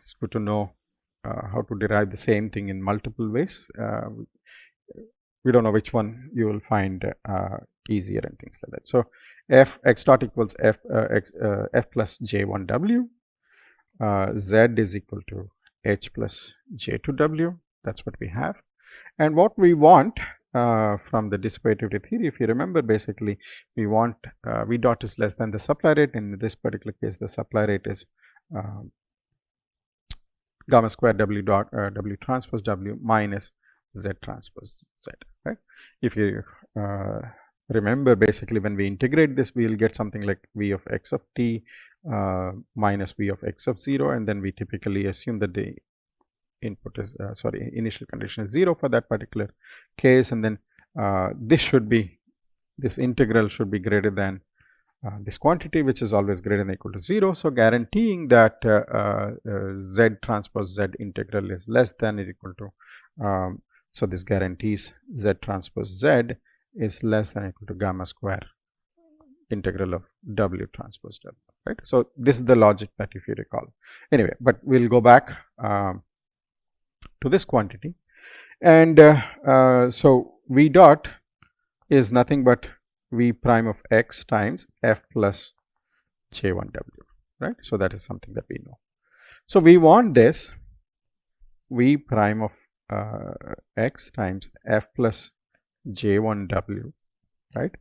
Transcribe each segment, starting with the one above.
it's good to know how to derive the same thing in multiple ways. We don't know which one you will find easier and things like that. So f x dot equals f plus j1w, z is equal to h plus j2w. That's what we have. And what we want from the dissipativity theory, if you remember, basically we want v dot is less than the supply rate. In this particular case, the supply rate is gamma square w dot w transpose w minus z transpose z, right? If you remember, basically when we integrate this, we will get something like v of x of t minus v of x of 0, and then we typically assume that the input is initial condition is 0 for that particular case, and then this integral should be greater than this quantity, which is always greater than or equal to 0. So guaranteeing that z transpose z integral is less than or equal to so this guarantees z transpose z is less than or equal to gamma square integral of w transpose w, right? So this is the logic that, if you recall. Anyway, but we'll go back to this quantity, and so v dot is nothing but v prime of x times f plus j1w, right? So that is something that we know. So we want this v prime of x times f plus j1w, right,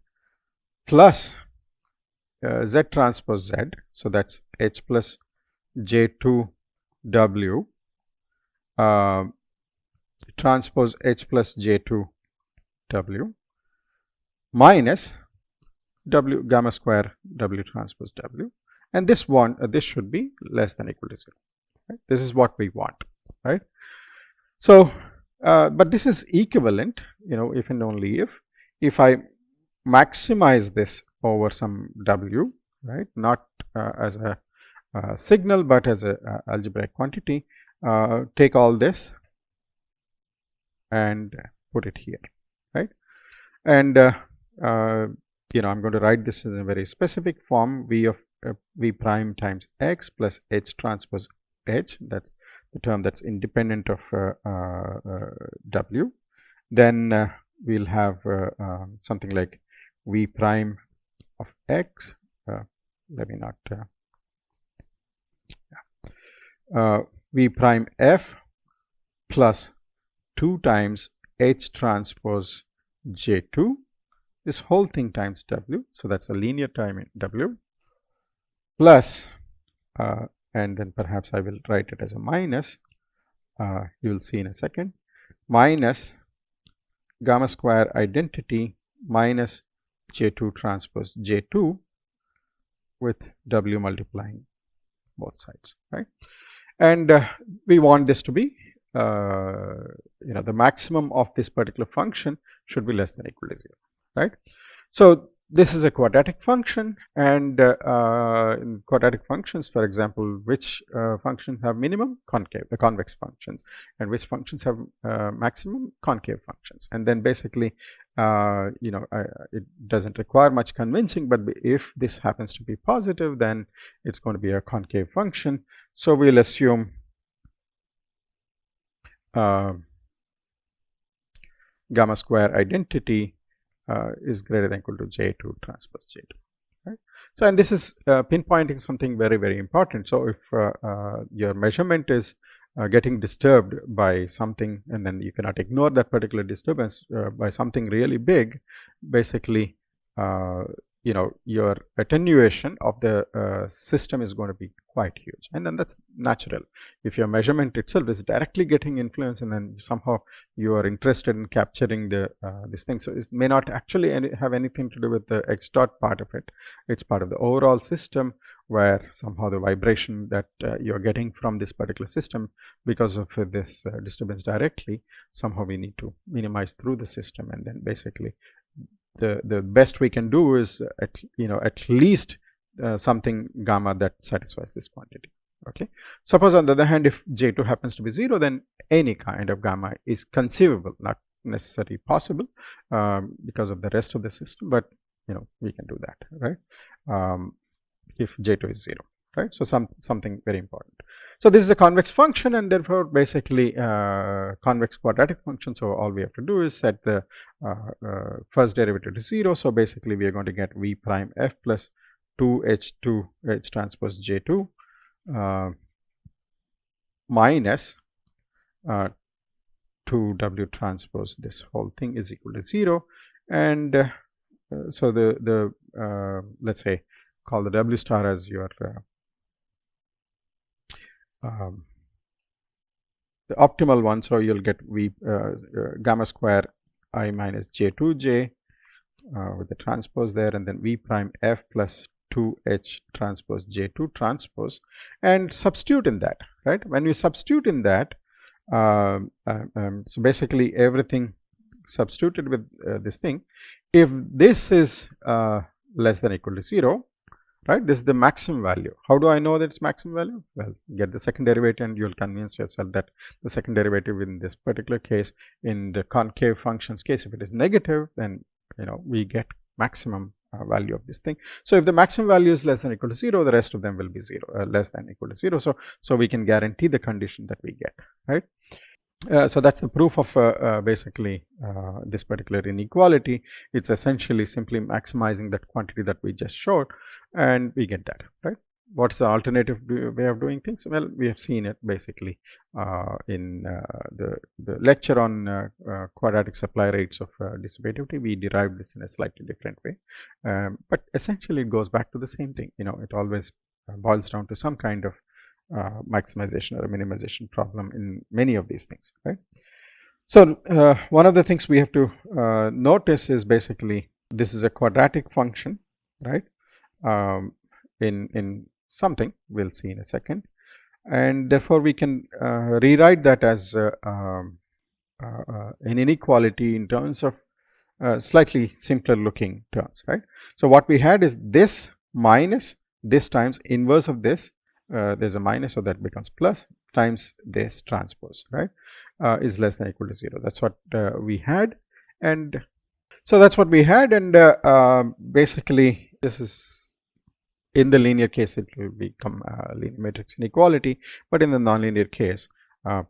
plus z transpose z, so that's h plus j2w transpose h plus j2w minus w gamma square w transpose w, and this should be less than or equal to 0, right? This is what we want, right? So but this is equivalent, if and only if I maximize this over some w, right, not as a signal but as a algebraic quantity, take all this and put it here, right? And I'm going to write this in a very specific form: v of v prime times x plus h transpose h, that's the term that's independent of w. Then we'll have something like v prime of x, let me not v prime f plus 2 times h transpose j2, this whole thing times w, so that's a linear time in w, plus and then perhaps I will write it as a minus, you will see in a second, minus gamma square identity minus j2 transpose j2 with w multiplying both sides, right? And we want this to be the maximum of this particular function should be less than or equal to 0, right? So this is a quadratic function, and in quadratic functions, for example, which functions have minimum? The convex functions, and which functions have maximum? Concave functions. And then basically it doesn't require much convincing, but if this happens to be positive, then it's going to be a concave function. So we'll assume gamma square identity is greater than or equal to j2 transpose j2, right? So, and this is pinpointing something very, very important. So if your measurement is getting disturbed by something, and then you cannot ignore that particular disturbance by something really big, basically your attenuation of the system is going to be quite huge, and then that's natural. If your measurement itself is directly getting influenced, and then somehow you are interested in capturing the this thing, so it may not actually have anything to do with the x dot part of it. It's part of the overall system, where somehow the vibration that you're getting from this particular system because of this disturbance directly, somehow we need to minimize through the system, and then basically the best we can do is at least something gamma that satisfies this quantity. Okay. Suppose on the other hand, if j2 happens to be 0, then any kind of gamma is conceivable, not necessarily possible because of the rest of the system, but we can do that, right, if j2 is 0. right? So something very important. So this is a convex function, and therefore basically convex quadratic function. So all we have to do is set the first derivative to 0. So basically we are going to get v prime f plus 2h2 h transpose j2 minus 2w transpose this whole thing is equal to 0. And so the let's say call the w star as your the optimal one. So you'll get v gamma square I minus j2j with the transpose there, and then v prime f plus 2h transpose j2 transpose, and substitute in that, right? When we substitute in that, so basically everything substituted with this thing, if this is less than or equal to 0, right, this is the maximum value. How do I know that it's maximum value? Well, get the second derivative and you'll convince yourself that the second derivative in this particular case, in the concave function's case, if it is negative, then we get maximum value of this thing. So if the maximum value is less than or equal to 0, the rest of them will be 0, less than or equal to 0. So we can guarantee the condition that we get, right? So that's the proof of basically this particular inequality. It's essentially simply maximizing that quantity that we just showed, and we get that, right? What's the alternative way of doing things? Well, we have seen it basically in the lecture on quadratic supply rates of dissipativity. We derived this in a slightly different way, but essentially it goes back to the same thing. It always boils down to some kind of maximization or a minimization problem in many of these things, right? So one of the things we have to notice is basically this is a quadratic function, right? In something we'll see in a second, and therefore we can rewrite that as an inequality in terms of slightly simpler looking terms, right? So what we had is this minus this times inverse of this. There's a minus, so that becomes plus times this transpose, right, is less than or equal to 0. That's what we had, and so that's what we had, and basically this is in the linear case it will become linear matrix inequality, but in the nonlinear case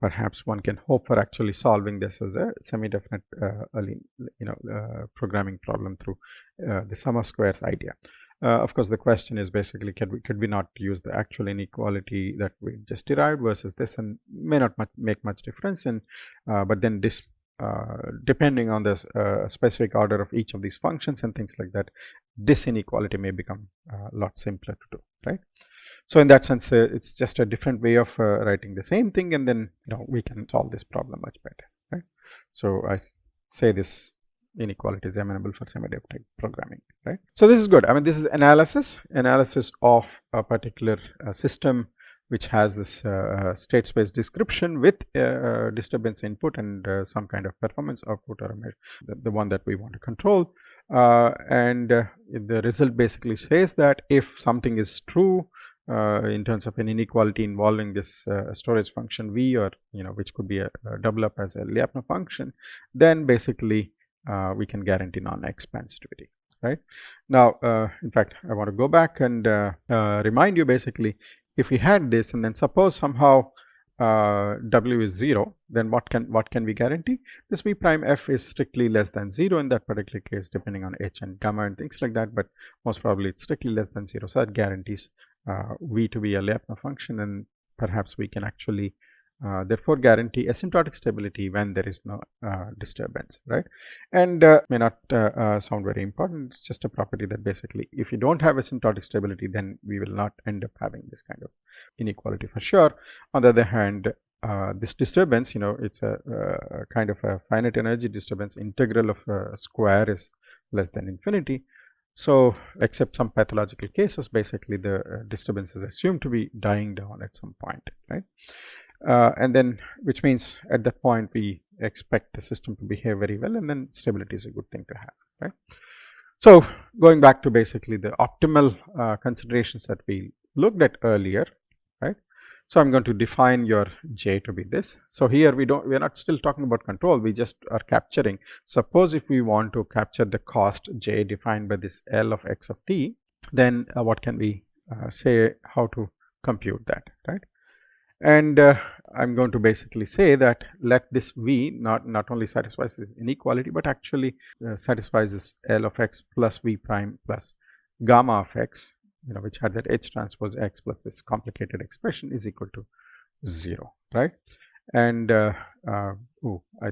perhaps one can hope for actually solving this as a semi-definite programming problem through the sum of squares idea. Of course, the question is basically could we not use the actual inequality that we just derived versus this, and may not make much difference. And but then this depending on the specific order of each of these functions and things like that, this inequality may become a lot simpler to do, right? So in that sense, it's just a different way of writing the same thing, and then we can solve this problem much better, right? So I say this inequality is amenable for semi-definite programming, right? So this is good. I mean, this is analysis of a particular system which has this state space description with disturbance input and some kind of performance output, or a measure, the one that we want to control. And the result basically says that if something is true in terms of an inequality involving this storage function v, or which could be a double up as a Lyapunov function, then basically we can guarantee non-expansivity, right? Now, in fact, I want to go back and remind you basically, if we had this and then suppose somehow w is 0, then what can we guarantee? This v prime f is strictly less than 0 in that particular case, depending on h and gamma and things like that, but most probably it's strictly less than 0. So that guarantees v to be a Lyapunov function, and perhaps we can actually therefore guarantee asymptotic stability when there is no disturbance, right? And may not sound very important. It's just a property that basically if you don't have asymptotic stability, then we will not end up having this kind of inequality for sure. On the other hand, this disturbance, it's a kind of a finite energy disturbance. Integral of a square is less than infinity. So except some pathological cases, basically the disturbance is assumed to be dying down at some point, right? And then, which means at that point we expect the system to behave very well, and then stability is a good thing to have, right? So going back to basically the optimal considerations that we looked at earlier, right? So I'm going to define your j to be this. So here we're not still talking about control, we just are capturing. Suppose if we want to capture the cost j defined by this L of x of t, then what can we say how to compute that, right? And I'm going to basically say that let this V not only satisfies this inequality, but actually satisfies this L of x plus V prime plus gamma of x, which had that H transpose x plus this complicated expression is equal to 0, right? And I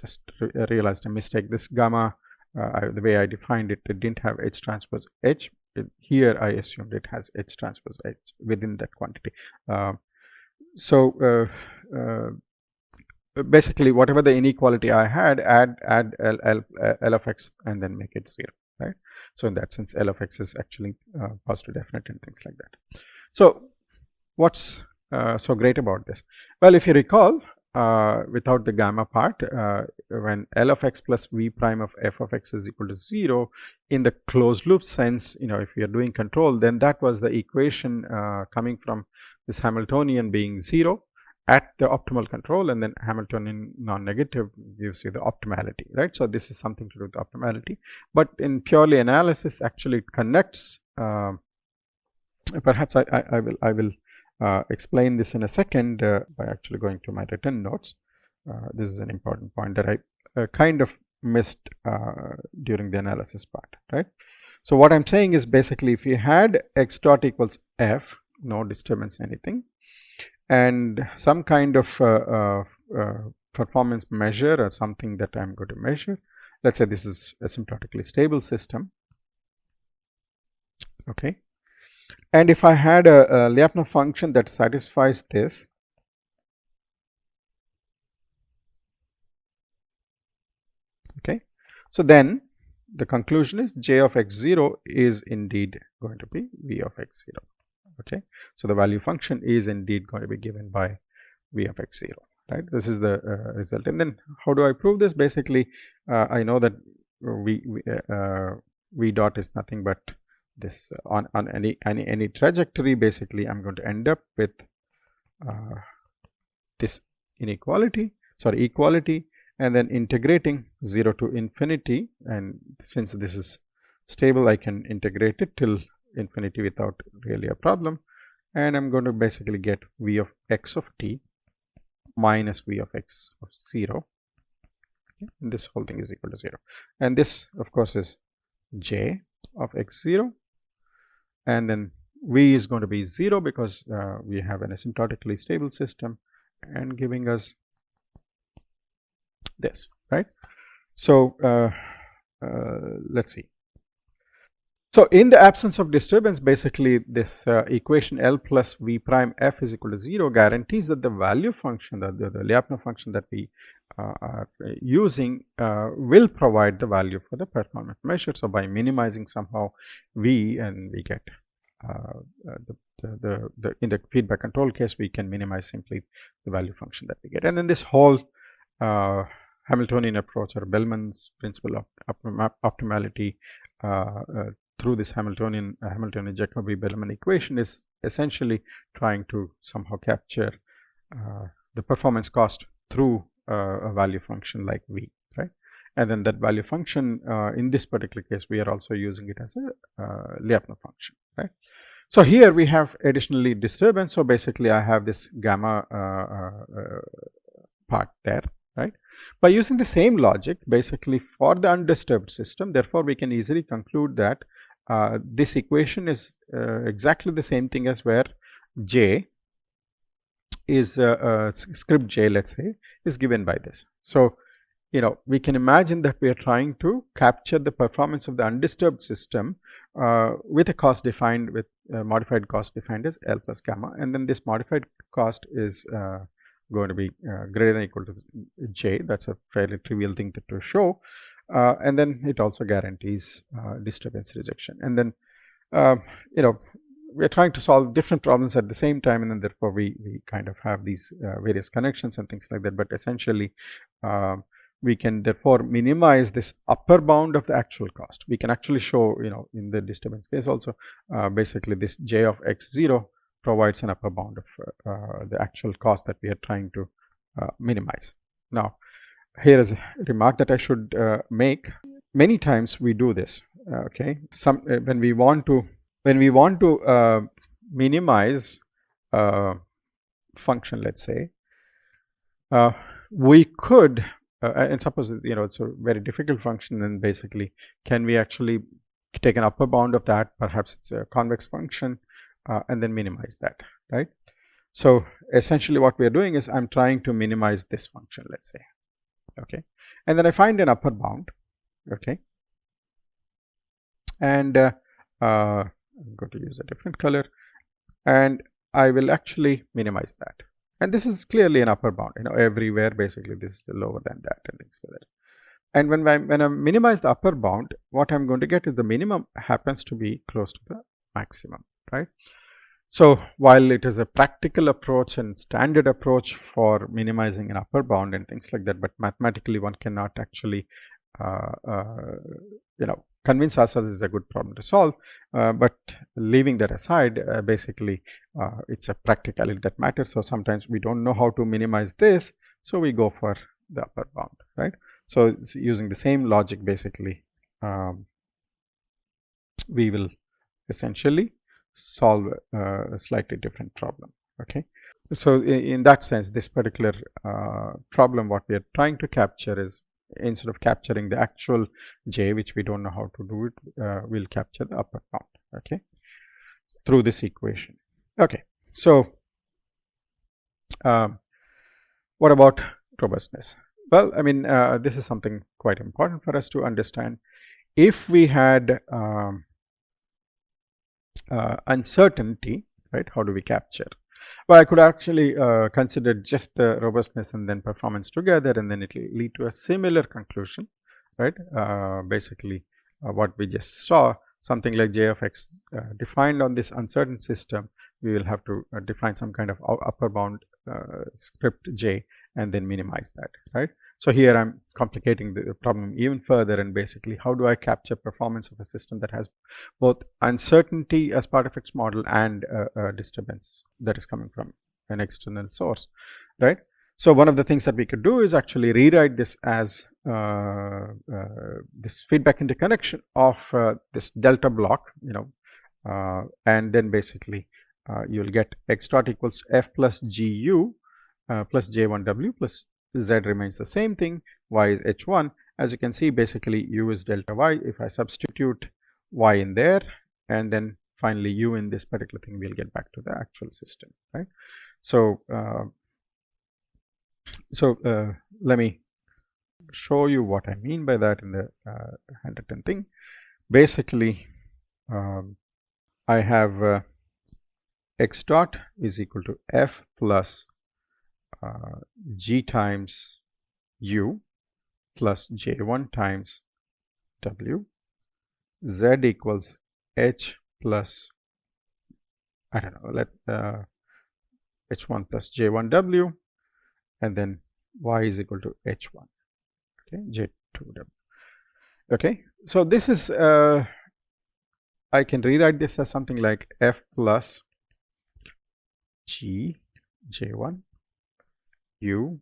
just realized a mistake. This gamma, the way I defined it, it didn't have H transpose H. Here I assumed it has H transpose H within that quantity. So basically, whatever the inequality I had, add L of x and then make it 0, right? So in that sense, L of x is actually positive definite and things like that. So what's so great about this? Well, if you recall, without the gamma part, when L of x plus V prime of f of x is equal to 0, in the closed loop sense, if you are doing control, then that was the equation coming from this Hamiltonian being 0 at the optimal control, and then Hamiltonian non-negative gives you the optimality, right? So this is something to do with optimality, but in purely analysis, actually it connects. Perhaps I will explain this in a second by actually going to my written notes. This is an important point that I kind of missed during the analysis part, right? So what I'm saying is basically if you had x dot equals f, no disturbance anything, and some kind of performance measure or something that I'm going to measure. Let's say this is a asymptotically stable system, okay? And if I had a Lyapunov function that satisfies this, okay, so then the conclusion is j of x0 is indeed going to be v of x0, okay. So the value function is indeed going to be given by v of x0, right? This is the result. And then how do I prove this? Basically, I know that v dot is nothing but this on any trajectory. Basically, I'm going to end up with this equality, and then integrating 0 to infinity. And since this is stable, I can integrate it till infinity without really a problem. And I'm going to basically get v of x of t minus v of x of 0. Okay. And this whole thing is equal to 0. And this, of course, is j of x0. And then v is going to be 0 because we have an asymptotically stable system, and giving us this, right? So let's see. So in the absence of disturbance, basically this equation L plus V prime f is equal to 0 guarantees that the value function, the Lyapunov function that we are using will provide the value for the performance measure. So by minimizing somehow V, and we get in the feedback control case, we can minimize simply the value function that we get. And then this whole Hamiltonian approach, or Bellman's principle of optimality through this Hamiltonian Jacobi-Bellman equation is essentially trying to somehow capture the performance cost through a value function like V, right? And then that value function, in this particular case, we are also using it as a Lyapunov function, right? So here we have additionally disturbance. So basically I have this gamma part there, right? By using the same logic, basically for the undisturbed system, therefore we can easily conclude that this equation is exactly the same thing as where j is script j, let's say, is given by this. So we can imagine that we are trying to capture the performance of the undisturbed system with a cost defined with modified cost defined as L plus gamma, and then this modified cost is going to be greater than or equal to j. That's a fairly trivial thing to show, and then it also guarantees disturbance rejection. And then we are trying to solve different problems at the same time, and then therefore we kind of have these various connections and things like that. But essentially we can therefore minimize this upper bound of the actual cost. We can actually show, in the disturbance case also, basically this j of x0 provides an upper bound of the actual cost that we are trying to minimize. Now, here is a remark that I should make. Many times we do this. Okay, when we want to minimize function, let's say, we could, and suppose it's a very difficult function, and basically can we actually take an upper bound of that, perhaps it's a convex function, and then minimize that, right? So essentially what we are doing is I'm trying to minimize this function, let's say, okay, and then I find an upper bound, okay, and I'm going to use a different color, and I will actually minimize that. And this is clearly an upper bound, everywhere basically this is lower than that and things like that. And when I minimize the upper bound, what I'm going to get is the minimum happens to be close to the maximum, right? So while it is a practical approach and standard approach for minimizing an upper bound and things like that, but mathematically one cannot actually convince ourselves it's a good problem to solve, but leaving that aside, basically it's a practicality that matters. So sometimes we don't know how to minimize this, so we go for the upper bound, right? So it's using the same logic, basically we will essentially solve a slightly different problem, okay? So in that sense, this particular problem, what we are trying to capture is, instead of capturing the actual j, which we don't know how to do it, we'll capture the upper bound, okay, through this equation. Okay, so what about robustness? Well, I mean, this is something quite important for us to understand. If we had uncertainty, right, how do we capture? Well, I could actually consider just the robustness and then performance together, and then it will lead to a similar conclusion, right? Basically, what we just saw, something like j of x defined on this uncertain system, we will have to define some kind of upper bound script j and then minimize that, right? So here I'm complicating the problem even further, and basically how do I capture performance of a system that has both uncertainty as part of its model and disturbance that is coming from an external source, right? So one of the things that we could do is actually rewrite this as this feedback interconnection of this delta block, and then basically you will get x dot equals f plus gu plus j1w plus z remains the same thing, y is h1. As you can see, basically u is delta y. If I substitute y in there and then finally u in this particular thing, we'll get back to the actual system, right? So let me show you what I mean by that in the handwritten thing. Basically, I have x dot is equal to f plus g times u plus j1 times w, z equals h plus, I don't know, let h1 plus j1w, and then y is equal to h1, okay, j2w. Okay, so this is I can rewrite this as something like f plus g j1 u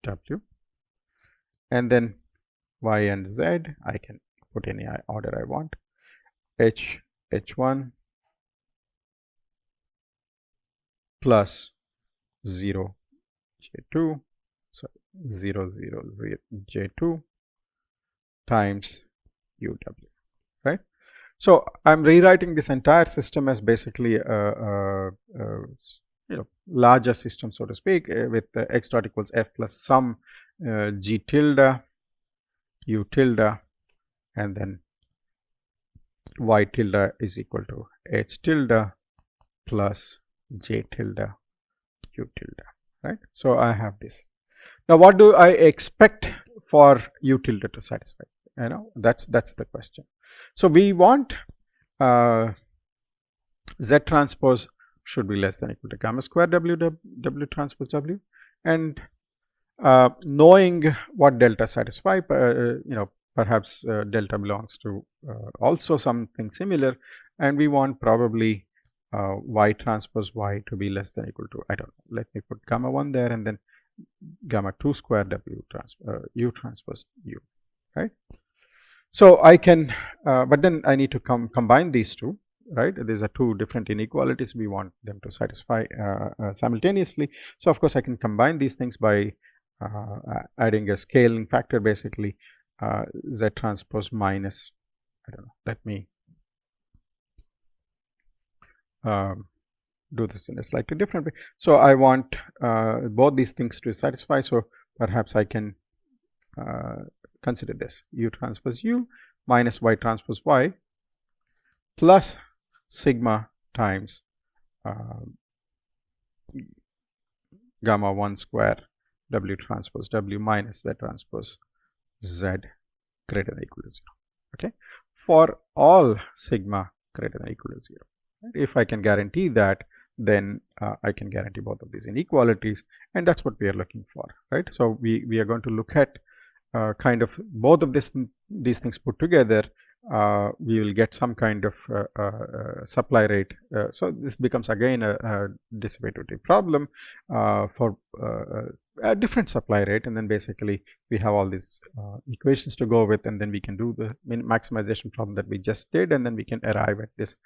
w, and then y and z I can put any order I want, h1 plus 0 j2, so 0 0 0 j2 times uw, right? So I'm rewriting this entire system as basically a larger system, so to speak, with x dot equals f plus some g tilde, u tilde, and then y tilde is equal to h tilde plus j tilde, u tilde, right? So I have this. Now what do I expect for u tilde to satisfy? That's the question. So we want z transpose should be less than or equal to gamma square w transpose w, and knowing what delta satisfy, perhaps delta belongs to also something similar, and we want probably y transpose y to be less than or equal to, I don't know, let me put gamma 1 there and then gamma 2 square w u transpose u, right? So I can, but then I need to combine these two. right? These are two different inequalities. We want them to satisfy simultaneously. So of course I can combine these things by adding a scaling factor, basically Z transpose minus, I don't know, let me do this in a slightly different way. So I want both these things to satisfy, so perhaps I can consider this U transpose U minus Y transpose Y plus sigma times gamma 1 square W transpose W minus Z transpose Z greater than or equal to 0, okay, for all sigma greater than or equal to 0. If I can guarantee that, then I can guarantee both of these inequalities, and that's what we are looking for, right? So we are going to look at kind of both of these things put together. We will get some kind of supply rate. So this becomes again a dissipativity problem for a different supply rate, and then basically we have all these equations to go with, and then we can do the maximization problem that we just did, and then we can arrive at this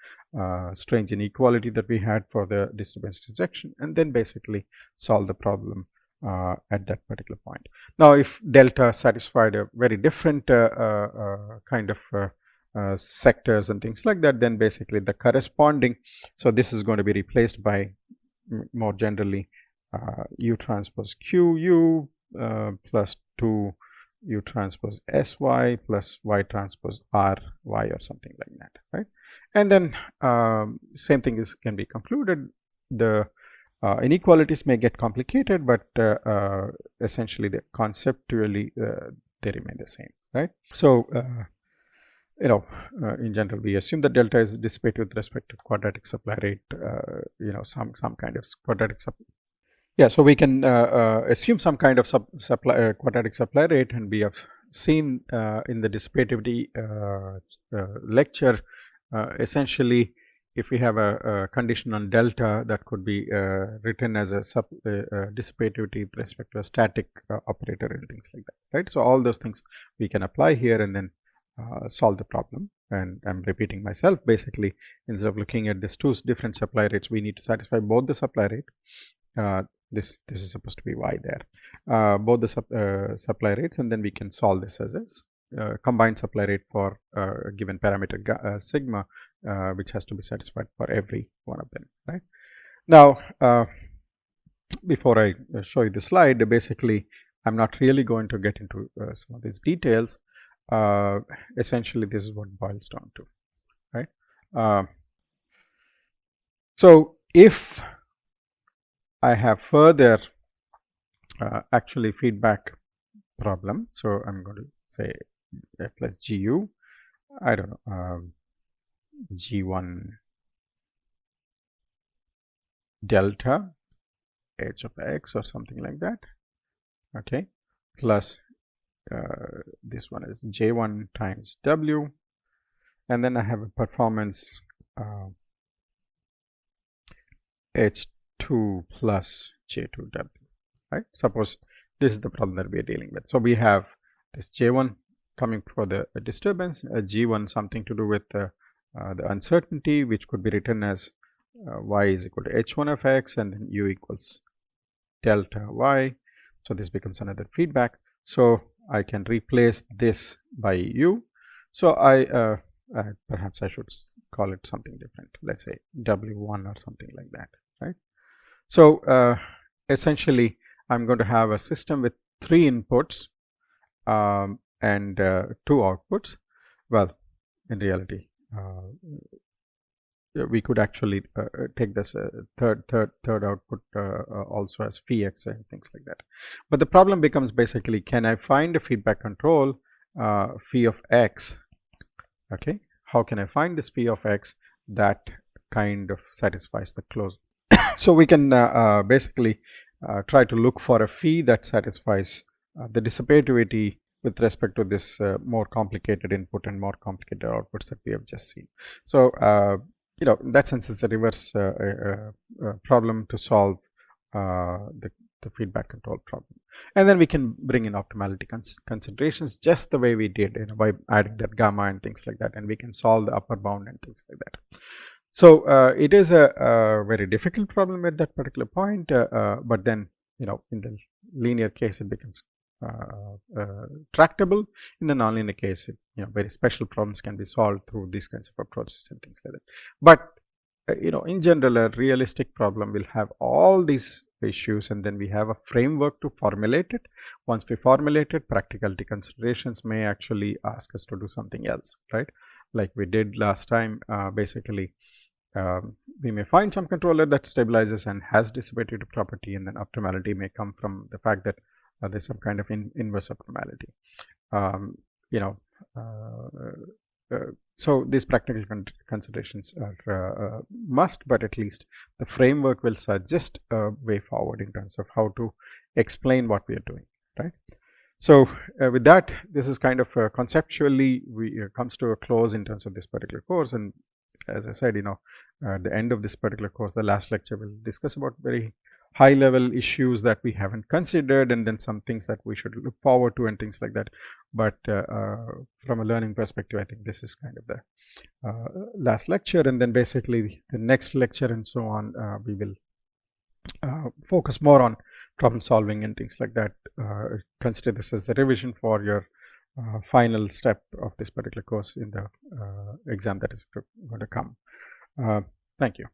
strange inequality that we had for the disturbance rejection, and then basically solve the problem at that particular point. Now, if delta satisfied a very different kind of sectors and things like that, then basically the corresponding, so this is going to be replaced by more generally U transpose Q U plus 2 U transpose S Y plus Y transpose R Y or something like that, right? And then same thing can be concluded. The inequalities may get complicated, but essentially conceptually they remain the same, right? So you know, in general, we assume that delta is dissipated with respect to quadratic supply rate. You know, some kind of quadratic supply. Yeah, so we can assume some kind of quadratic supply rate, and we have seen in the dissipativity lecture, essentially, if we have a condition on delta, that could be written as a dissipativity with respect to a static operator and things like that, right? So all those things we can apply here and then solve the problem. And I'm repeating myself, basically, instead of looking at these two different supply rates, we need to satisfy both the supply rate. This is supposed to be Y there, both the supply rates, and then we can solve this as a combined supply rate for a given parameter sigma, which has to be satisfied for every one of them, right? Now, before I show you the slide, basically I'm not really going to get into some of these details. Essentially this is what it boils down to, right? So if I have further actually feedback problem, so I'm going to say F plus GU, I don't know, G1 delta H of X or something like that, okay, plus this one is J1 times W, and then I have a performance H2 plus J2W, right? Suppose this is the problem that we are dealing with. So we have this J1 coming for the disturbance, G1 something to do with the uncertainty, which could be written as Y is equal to H1 of X, and then U equals delta Y. So this becomes another feedback. So I can replace this by U. So perhaps I should call it something different. Let's say W1 or something like that, right? So essentially, I'm going to have a system with 3 inputs and 2 outputs. Well, in reality, we could actually take this third output also as phi x and things like that. But the problem becomes basically, can I find a feedback control phi of x? Okay, how can I find this phi of x that kind of satisfies the closed? So we can basically try to look for a phi that satisfies the dissipativity with respect to this more complicated input and more complicated outputs that we have just seen. So you know, in that sense, it's a reverse problem to solve the feedback control problem. And then we can bring in optimality considerations just the way we did, you know, by adding that gamma and things like that, and we can solve the upper bound and things like that. So it is a very difficult problem at that particular point, but then in the linear case it becomes tractable. In the nonlinear case, very special problems can be solved through these kinds of approaches and things like that. But in general, a realistic problem will have all these issues, and then we have a framework to formulate it. Once we formulate it, practicality considerations may actually ask us to do something else, right? Like we did last time. Basically, we may find some controller that stabilizes and has dissipative property, and then optimality may come from the fact that there's some kind of inverse optimality. So these practical considerations are must, but at least the framework will suggest a way forward in terms of how to explain what we are doing, right? So with that, this is kind of conceptually comes to a close in terms of this particular course. And as I said, at the end of this particular course, the last lecture will discuss about very high level issues that we haven't considered, and then some things that we should look forward to and things like that. But from a learning perspective, I think this is kind of the last lecture, and then basically the next lecture and so on, we will focus more on problem solving and things like that. Consider this as a revision for your final step of this particular course in the exam that is going to come. Thank you.